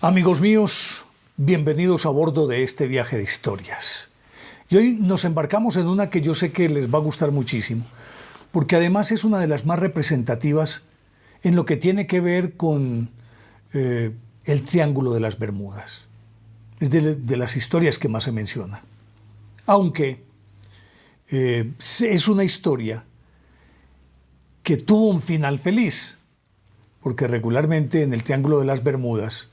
Amigos míos, bienvenidos a bordo de este viaje de historias. Y hoy nos embarcamos en una que yo sé que les va a gustar muchísimo, porque además es una de las más representativas en lo que tiene que ver con el Triángulo de las Bermudas. Es de las historias que más se menciona. Aunque es una historia que tuvo un final feliz, porque regularmente en el Triángulo de las Bermudas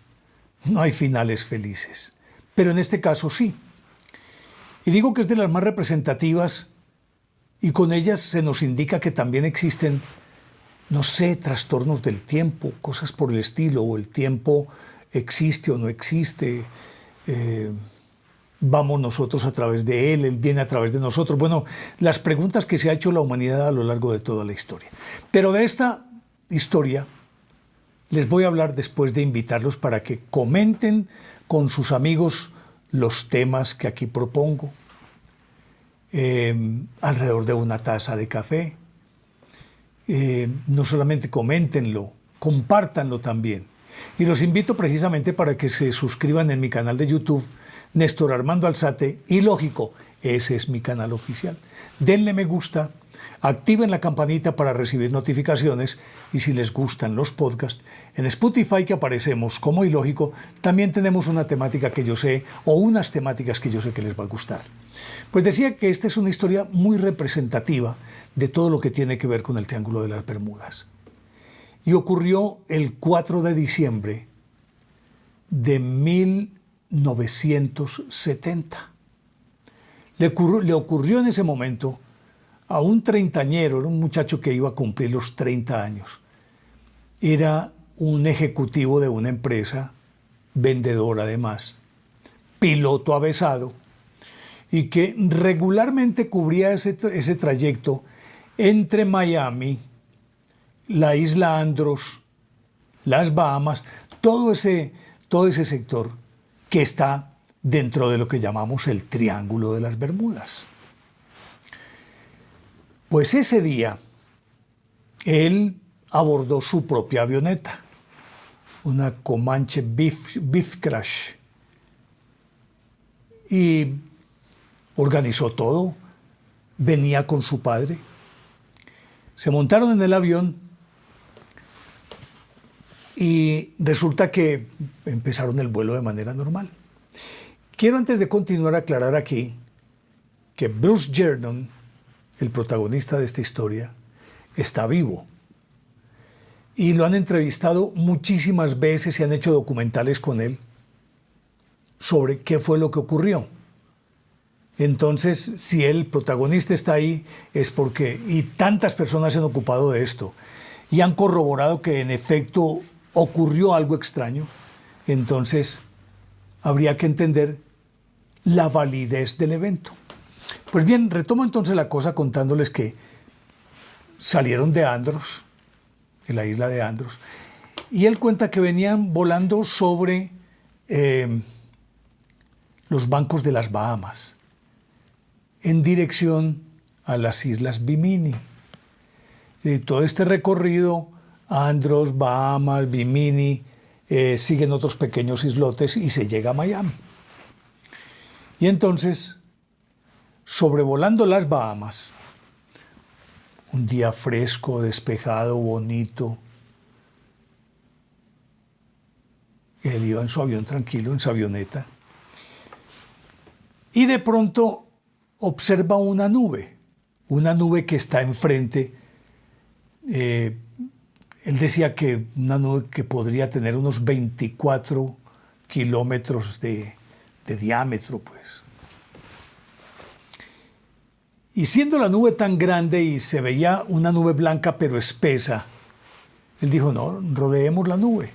no hay finales felices, pero en este caso sí. Y digo que es de las más representativas y con ellas se nos indica que también existen, no sé, trastornos del tiempo, cosas por el estilo, o el tiempo existe o no existe, vamos nosotros a través de él viene a través de nosotros. Bueno, las preguntas que se ha hecho la humanidad a lo largo de toda la historia. Pero de esta historia les voy a hablar después de invitarlos para que comenten con sus amigos los temas que aquí propongo, alrededor de una taza de café. No solamente coméntenlo, compártanlo también. Y los invito precisamente para que se suscriban en mi canal de YouTube, Néstor Armando Alzate, y lógico, ese es mi canal oficial. Denle me gusta, activen la campanita para recibir notificaciones y si les gustan los podcasts, en Spotify que aparecemos como ilógico, también tenemos una temática que yo sé, o unas temáticas que yo sé que les va a gustar. Pues decía que esta es una historia muy representativa de todo lo que tiene que ver con el Triángulo de las Bermudas. Y ocurrió el 4 de diciembre de 1970. Le ocurrió en ese momento a un treintañero, era un muchacho que iba a cumplir los 30 años. Era un ejecutivo de una empresa, vendedor además, piloto avesado, y que regularmente cubría ese trayecto entre Miami, la isla Andros, las Bahamas, todo ese sector que está dentro de lo que llamamos el Triángulo de las Bermudas. Pues ese día, él abordó su propia avioneta, una Comanche Beechcraft, y organizó todo, venía con su padre, se montaron en el avión y resulta que empezaron el vuelo de manera normal. Quiero antes de continuar aclarar aquí que Bruce Jernon, el protagonista de esta historia, está vivo. Y lo han entrevistado muchísimas veces y han hecho documentales con él sobre qué fue lo que ocurrió. Entonces, si el protagonista está ahí, es porque, y tantas personas se han ocupado de esto, y han corroborado que en efecto ocurrió algo extraño, entonces habría que entender la validez del evento. Pues bien, retomo entonces la cosa contándoles que salieron de Andros, de la isla de Andros, y él cuenta que venían volando sobre los bancos de las Bahamas, en dirección a las Islas Bimini. Todo este recorrido, Andros, Bahamas, Bimini, siguen otros pequeños islotes y se llega a Miami. Y entonces, sobrevolando las Bahamas, un día fresco, despejado, bonito, él iba en su avión tranquilo, en su avioneta, y de pronto observa una nube que está enfrente. Él decía que una nube que podría tener unos 24 kilómetros de diámetro, pues. Y siendo la nube tan grande y se veía una nube blanca pero espesa, él dijo, no, rodeemos la nube.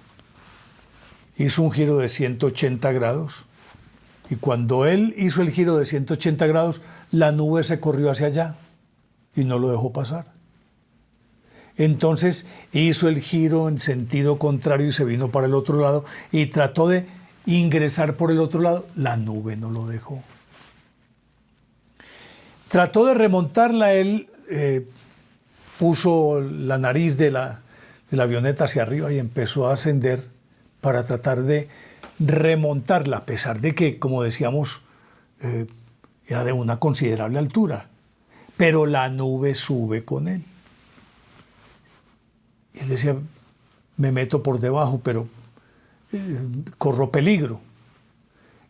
Hizo un giro de 180 grados y cuando él hizo el giro de 180 grados, la nube se corrió hacia allá y no lo dejó pasar. Entonces hizo el giro en sentido contrario y se vino para el otro lado y trató de ingresar por el otro lado. La nube no lo dejó. Trató de remontarla, él puso la nariz de la avioneta hacia arriba y empezó a ascender para tratar de remontarla, a pesar de que, como decíamos, era de una considerable altura. Pero la nube sube con él. Y él decía, me meto por debajo, pero corro peligro.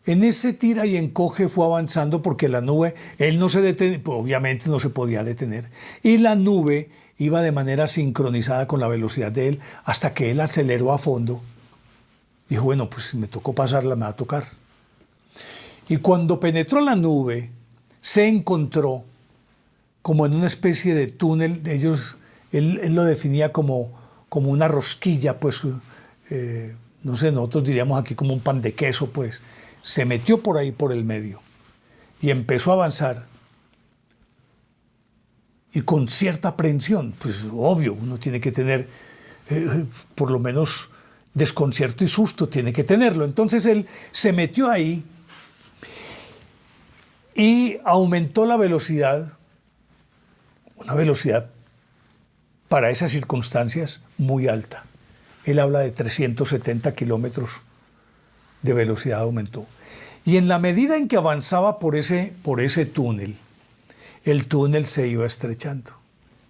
En ese tira y encoge fue avanzando porque la nube, él no se detenía, pues obviamente no se podía detener, y la nube iba de manera sincronizada con la velocidad de él hasta que él aceleró a fondo. Dijo, bueno, pues si me tocó pasarla, me va a tocar. Y cuando penetró la nube, se encontró como en una especie de túnel, él lo definía como una rosquilla, pues, no sé, nosotros diríamos aquí como un pan de queso, pues. Se metió por ahí por el medio y empezó a avanzar. Y con cierta aprensión, pues obvio, uno tiene que tener por lo menos desconcierto y susto, tiene que tenerlo. Entonces él se metió ahí y aumentó la velocidad, una velocidad para esas circunstancias muy alta. Él habla de 370 kilómetros de velocidad aumentó. Y en la medida en que avanzaba por ese túnel, el túnel se iba estrechando,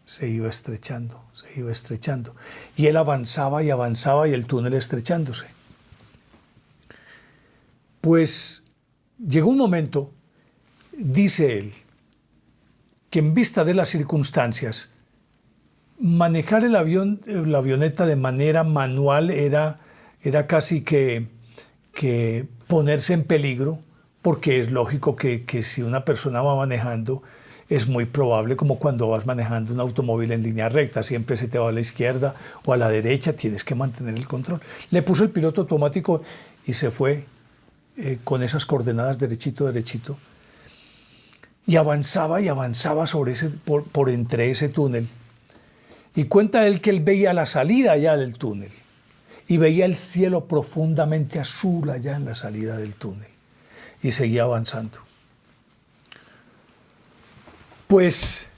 se iba estrechando, se iba estrechando. Y él avanzaba y avanzaba y el túnel estrechándose. Pues llegó un momento, dice él, que en vista de las circunstancias, manejar la avioneta de manera manual era casi que ponerse en peligro, porque es lógico que si una persona va manejando, es muy probable, como cuando vas manejando un automóvil en línea recta, siempre se te va a la izquierda o a la derecha, tienes que mantener el control. Le puso el piloto automático y se fue con esas coordenadas derechito, derechito, y avanzaba sobre por entre ese túnel. Y cuenta él que él veía la salida allá del túnel y veía el cielo profundamente azul allá en la salida del túnel y seguía avanzando. Pues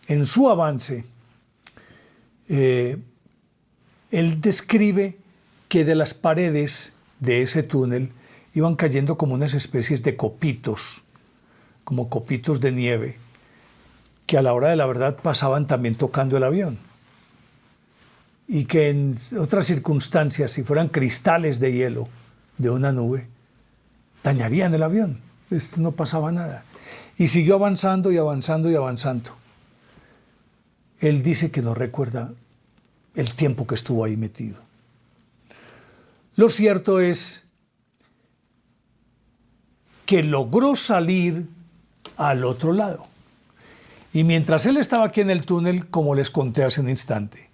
en su avance, él describe que de las paredes de ese túnel iban cayendo como unas especies de copitos, como copitos de nieve, que a la hora de la verdad pasaban también tocando el avión. Y que en otras circunstancias, si fueran cristales de hielo de una nube, dañarían el avión. No pasaba nada. Y siguió avanzando y avanzando y avanzando. Él dice que no recuerda el tiempo que estuvo ahí metido. Lo cierto es que logró salir al otro lado. Y mientras él estaba aquí en el túnel, como les conté hace un instante,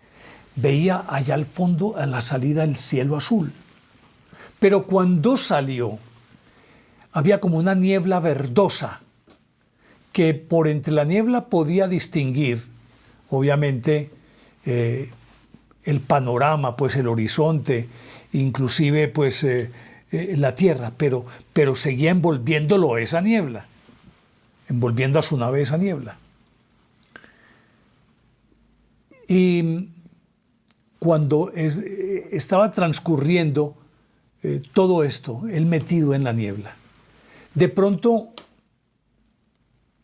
veía allá al fondo, a la salida, el cielo azul. Pero cuando salió, había como una niebla verdosa, que por entre la niebla podía distinguir, obviamente, el panorama, pues el horizonte, inclusive pues la tierra, pero seguía envolviéndolo esa niebla, envolviendo a su nave esa niebla. Y cuando estaba transcurriendo todo esto, él metido en la niebla, de pronto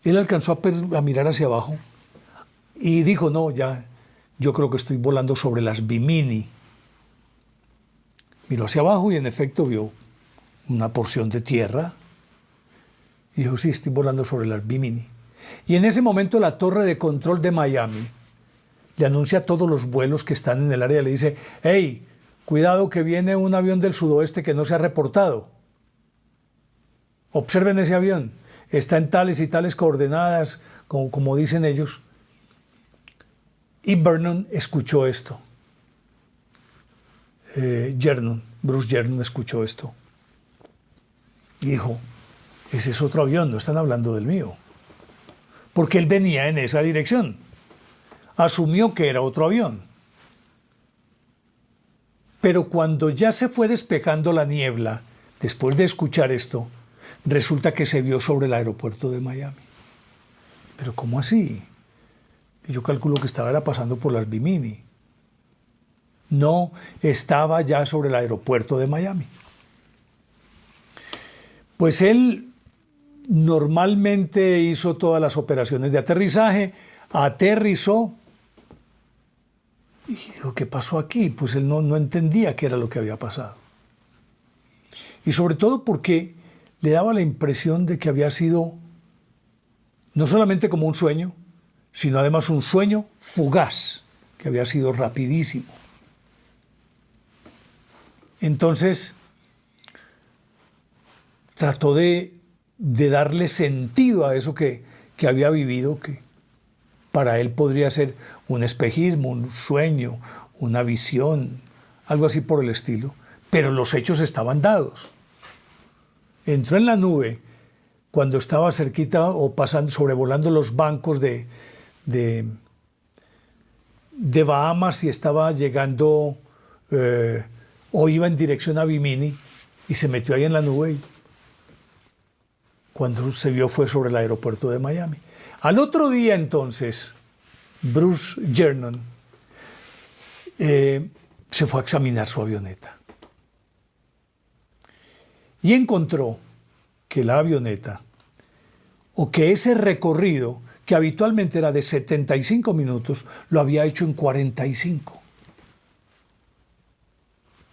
él alcanzó a mirar hacia abajo y dijo, no, ya, yo creo que estoy volando sobre las Bimini. Miró hacia abajo y en efecto vio una porción de tierra y dijo, sí, estoy volando sobre las Bimini. Y en ese momento la torre de control de Miami le anuncia a todos los vuelos que están en el área, le dice, hey, cuidado que viene un avión del sudoeste que no se ha reportado. Observen ese avión, está en tales y tales coordenadas, como dicen ellos. Y Vernon escuchó esto. Bruce Jernon escuchó esto. Y dijo, ese es otro avión, no están hablando del mío. Porque él venía en esa dirección. Asumió que era otro avión. Pero cuando ya se fue despejando la niebla, después de escuchar esto, resulta que se vio sobre el aeropuerto de Miami. ¿Pero cómo así? Yo calculo que estaba pasando por las Bimini. No, estaba ya sobre el aeropuerto de Miami. Pues él normalmente hizo todas las operaciones de aterrizaje, aterrizó y dijo, ¿qué pasó aquí? Pues él no entendía qué era lo que había pasado. Y sobre todo porque le daba la impresión de que había sido no solamente como un sueño, sino además un sueño fugaz, que había sido rapidísimo. Entonces, trató de darle sentido a eso que había vivido, que para él podría ser un espejismo, un sueño, una visión, algo así por el estilo, pero los hechos estaban dados. Entró en la nube cuando estaba cerquita o pasando, sobrevolando los bancos de Bahamas y estaba llegando o iba en dirección a Bimini y se metió ahí en la nube y cuando se vio fue sobre el aeropuerto de Miami. Al otro día entonces, Bruce Jernon se fue a examinar su avioneta y encontró que la avioneta, o que ese recorrido, que habitualmente era de 75 minutos, lo había hecho en 45.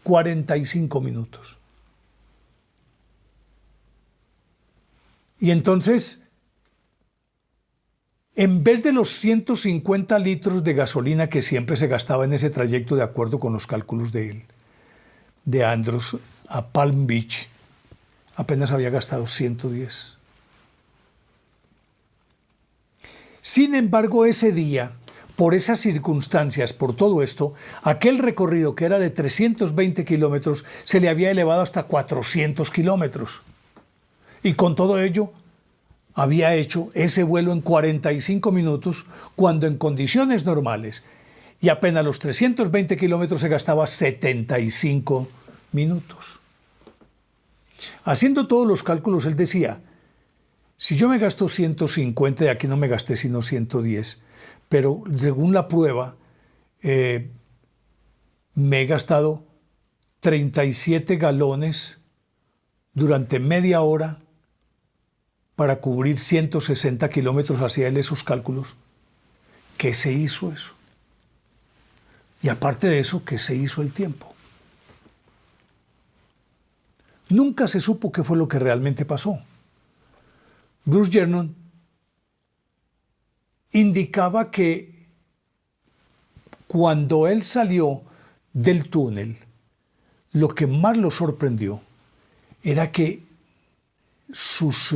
45 minutos. Y entonces, en vez de los 150 litros de gasolina que siempre se gastaba en ese trayecto, de acuerdo con los cálculos de él, de Andrews a Palm Beach, apenas había gastado 110. Sin embargo, ese día, por esas circunstancias, por todo esto, aquel recorrido que era de 320 kilómetros se le había elevado hasta 400 kilómetros. Y con todo ello, había hecho ese vuelo en 45 minutos, cuando en condiciones normales y apenas los 320 kilómetros se gastaba 75 minutos. Haciendo todos los cálculos, él decía, si yo me gasto 150, y aquí no me gasté sino 110, pero según la prueba, me he gastado 37 galones durante media hora para cubrir 160 kilómetros, hacia él esos cálculos. ¿Qué se hizo eso? Y aparte de eso, ¿qué se hizo el tiempo? Nunca se supo qué fue lo que realmente pasó. Bruce Jernon indicaba que cuando él salió del túnel, lo que más lo sorprendió era que sus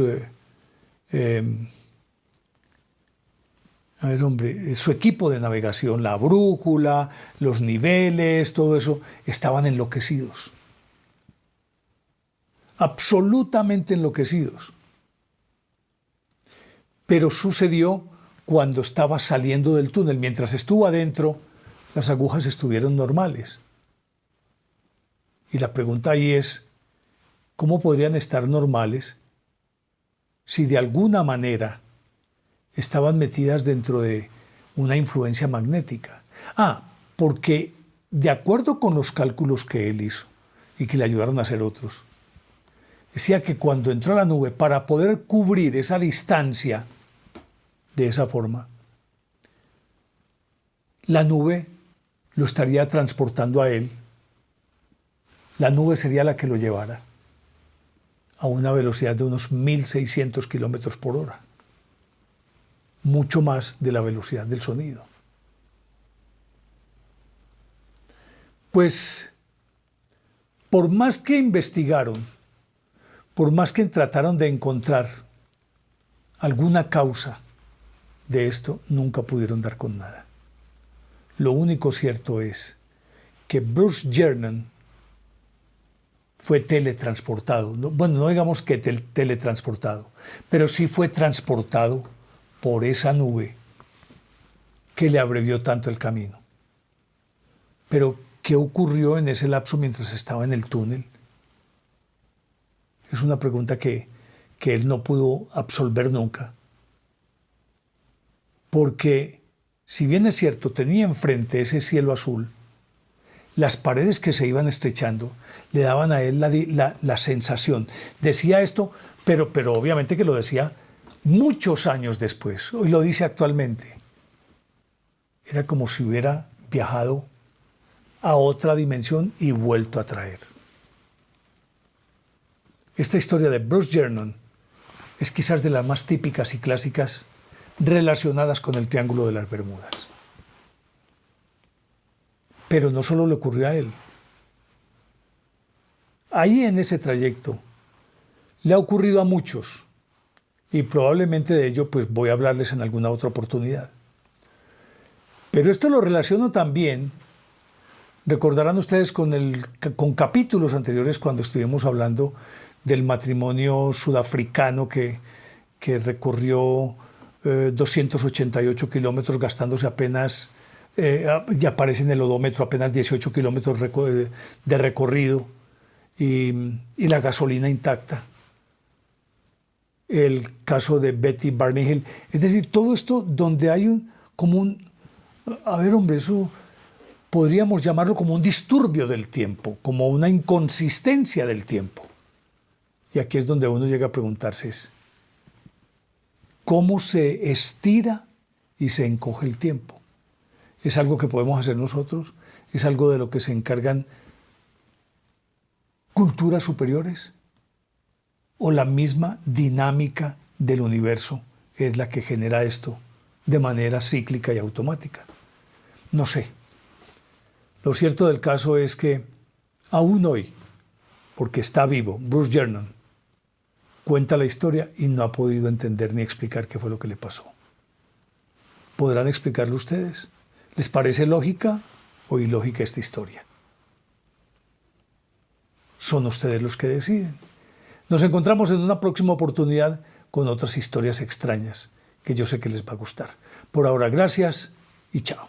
su equipo de navegación, la brújula, los niveles, todo eso, estaban enloquecidos. Absolutamente enloquecidos. Pero sucedió cuando estaba saliendo del túnel. Mientras estuvo adentro, las agujas estuvieron normales. Y la pregunta ahí es, ¿cómo podrían estar normales si de alguna manera estaban metidas dentro de una influencia magnética? Porque de acuerdo con los cálculos que él hizo y que le ayudaron a hacer otros, decía que cuando entró a la nube, para poder cubrir esa distancia de esa forma, la nube lo estaría transportando a él. La nube sería la que lo llevara a una velocidad de unos 1.600 kilómetros por hora. Mucho más de la velocidad del sonido. Pues, por más que investigaron, por más que trataron de encontrar alguna causa de esto, nunca pudieron dar con nada. Lo único cierto es que Bruce Jernon fue teletransportado. Bueno, no digamos que teletransportado, pero sí fue transportado por esa nube que le abrevió tanto el camino. Pero, ¿qué ocurrió en ese lapso mientras estaba en el túnel? Es una pregunta que él no pudo absolver nunca. Porque, si bien es cierto, tenía enfrente ese cielo azul, las paredes que se iban estrechando le daban a él la sensación. Decía esto, pero obviamente que lo decía muchos años después, hoy lo dice actualmente. Era como si hubiera viajado a otra dimensión y vuelto a traer. Esta historia de Bruce Jernon es quizás de las más típicas y clásicas relacionadas con el Triángulo de las Bermudas. Pero no solo le ocurrió a él. Ahí en ese trayecto le ha ocurrido a muchos y probablemente de ello pues voy a hablarles en alguna otra oportunidad. Pero esto lo relaciono también, recordarán ustedes con capítulos anteriores cuando estuvimos hablando del matrimonio sudafricano que recorrió 288 kilómetros gastándose apenas, ya aparece en el odómetro, apenas 18 kilómetros de recorrido y la gasolina intacta. El caso de Betty Barney Hill. Es decir, todo esto donde hay a ver, hombre, eso podríamos llamarlo como un disturbio del tiempo, como una inconsistencia del tiempo. Y aquí es donde uno llega a preguntarse ¿cómo se estira y se encoge el tiempo? ¿Es algo que podemos hacer nosotros? ¿Es algo de lo que se encargan culturas superiores? ¿O la misma dinámica del universo es la que genera esto de manera cíclica y automática? No sé. Lo cierto del caso es que aún hoy, porque está vivo, Bruce Jernon cuenta la historia y no ha podido entender ni explicar qué fue lo que le pasó. ¿Podrán explicarlo ustedes? ¿Les parece lógica o ilógica esta historia? Son ustedes los que deciden. Nos encontramos en una próxima oportunidad con otras historias extrañas que yo sé que les va a gustar. Por ahora, gracias y chao.